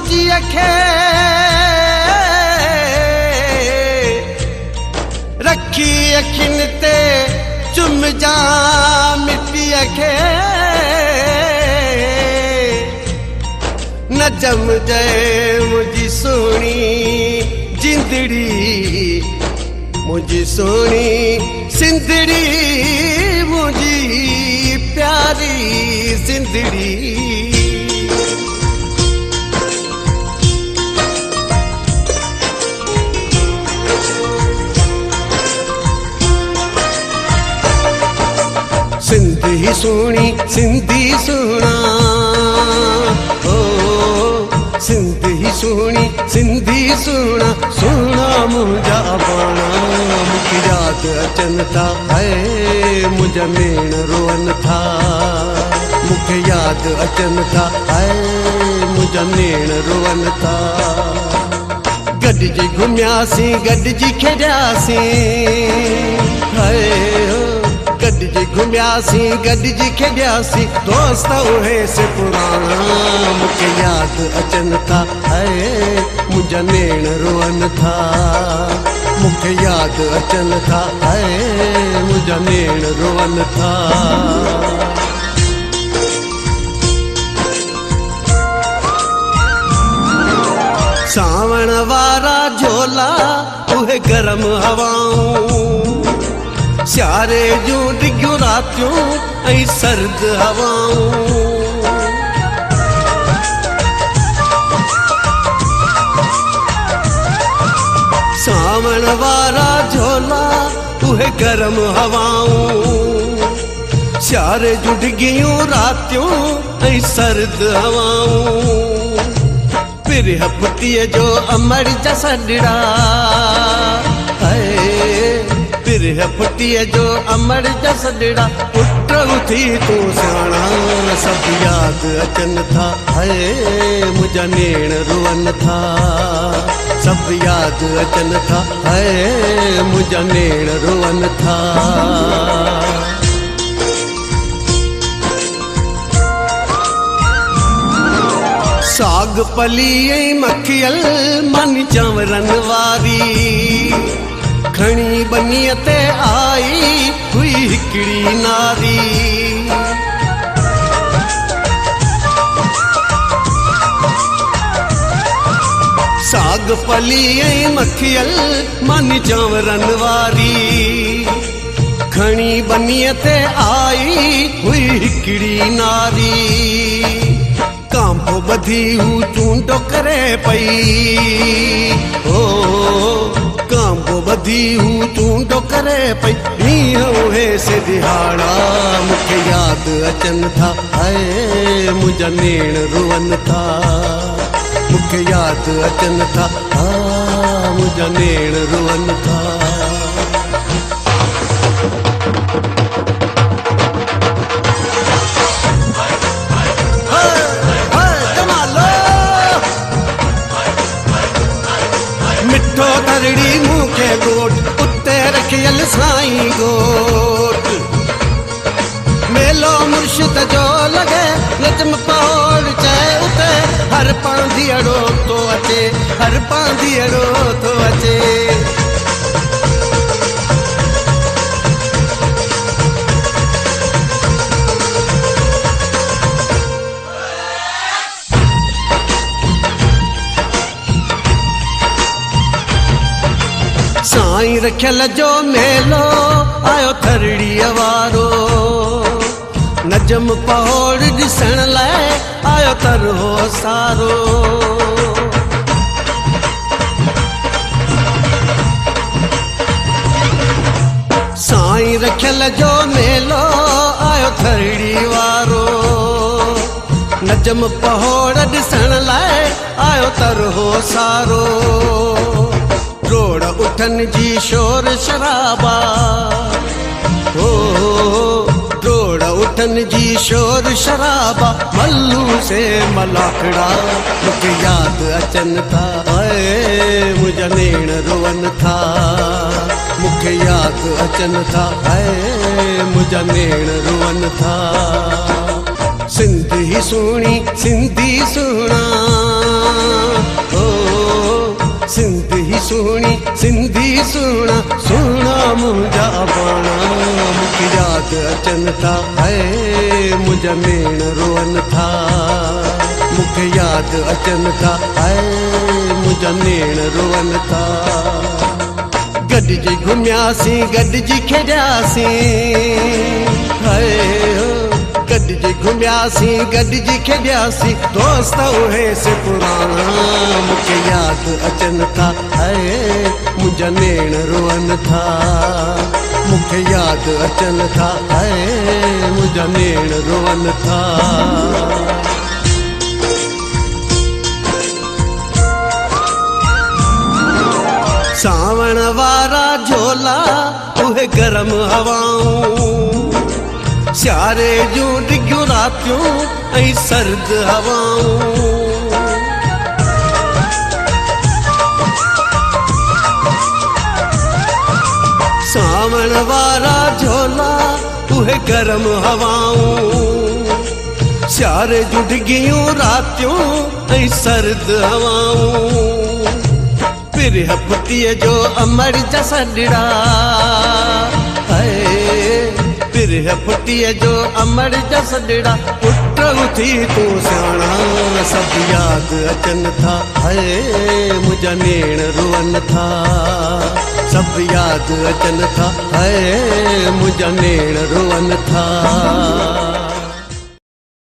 मुझी अखे रखी अखिन ते चुम जा मिट्टी अखे न जम जाए मुझी सोनी जिंदड़ी मुझी सोनी सिंदड़ी मुझी प्यारी जिंदड़ी सिंधी सोनी सिंधी सोना ओ सिंधी सोनी सिंधी सोना सोना मुझा बाणा मुझी याद अचन था है मुझा मेण रोअन था मुझे याद अचन था है मुझा मेण रोअन था गॾिजी घुमियासीं गॾिजी खेॾियासीं हाय गॾिजी घुमियासीं गॾिजी खेॾियासीं दोस्त उहे से पुराणा मूंखे यादि अचनि था ऐं मुंहिंजा नेण रोअनि था मूंखे यादि अचनि था ऐं मुंहिंजा नेण रोअनि था सावण वारा झोला उहे गरम हवाऊं सियारे जूं डिघियूं रातियूं ऐं सर्द हवाऊं सावण वारा झोला उहे गरम हवाऊं सियारे जूं डिघियूं रातियूं ऐं सर्द हवाऊं पिरह पुटीअ जो अमर जा सॾड़ा पिरह पुटीअ जो अमर जा सॾड़ा पुट उथी तूं सियाणा सभु यादि अचनि था है मुंहिंजा नेण रोअनि था सभु यादि अचनि था है मुंहिंजा नेण रोअनि था साग पली ऐं मखियल मन चांवरनि वारी खणी बनीअ ते आई हुई हिकिड़ी नारी साग पली ऐं मखियल मन चांवरनि वारी खणी बनीअ ते आई हुई हिकिड़ी नारी कांपो बधी हू चूंडो करे पई ओ कांपो बधी हू चूंडो करे पई हीअं उहे से दिहाड़ा मूंखे यादि अचनि था ऐं मुंहिंजा नेण रोअनि था मूंखे यादि अचनि था मुंहिंजा नेण रोअनि था धरड़ी मूंखे गोट उते रखियल साईं गोट मेलो मुर्शिद जो लगे नजम पौड़ चए उते हर पांधियड़ो तो अचे हर पांधियड़ो तो अचे साईं रखियल जो मेलो आयो थरड़ीअ वारो नजम पहोड़ ॾिसण लाइ आयो तरहो सारो साईं रखियल जो मेलो आयो थरड़ी वारो नजम पहोड़ ॾिसण लाइ आयो तरहो सारो रोड़ उठन जी शोर शराबा ओ रोड़ उठन जी शोर शराबा मल्लू से मलाखड़ा मूंखे यादि अचनि था ऐं मुंहिंजा नेण रोअनि था मूंखे यादि अचनि था ऐं मुंहिंजा नेण रोअनि था सिंधी सुहिणी सिंधी सुहिणा सिंधी सुहिणी सिंधी सुहिणा सुहिणा मुंहिंजा बाणा मूंखे यादि अचनि था हाय मुंहिंजा मेण रोअनि था मूंखे यादि अचनि था हाय मुंहिंजा नेण रोअनि था गॾिजी घुमियासीं गॾिजी खेॾियासीं हाय गॾिजी घुमियासीं गॾिजी खेॾियासीं दोस्त उहे से पुराणा मूंखे यादि अचनि था हाय मुंहिंजा नेण रोअनि था मूंखे यादि अचनि था हाय मुंहिंजा नेण रोअनि था सावण वारा झोला उहे गरम हवाऊं सियारे जूं डिघियूं रातियूं ऐं सर्द हवाऊं सावण वारा झोला उहे गरम हवाऊं सियारे जूं डिघियूं रातियूं ऐं सर्द हवाऊं पिरह पुटीअ जो अमर जा सॾड़ा हाय पिरह पुटीअ जो अमर जा सॾड़ा पुट उथी तूं सियाणा सभु यादि अचनि था हाय मुंहिंजा नेण रोअनि था सभु यादि अचनि था हाय मुंहिंजा नेण रोअनि था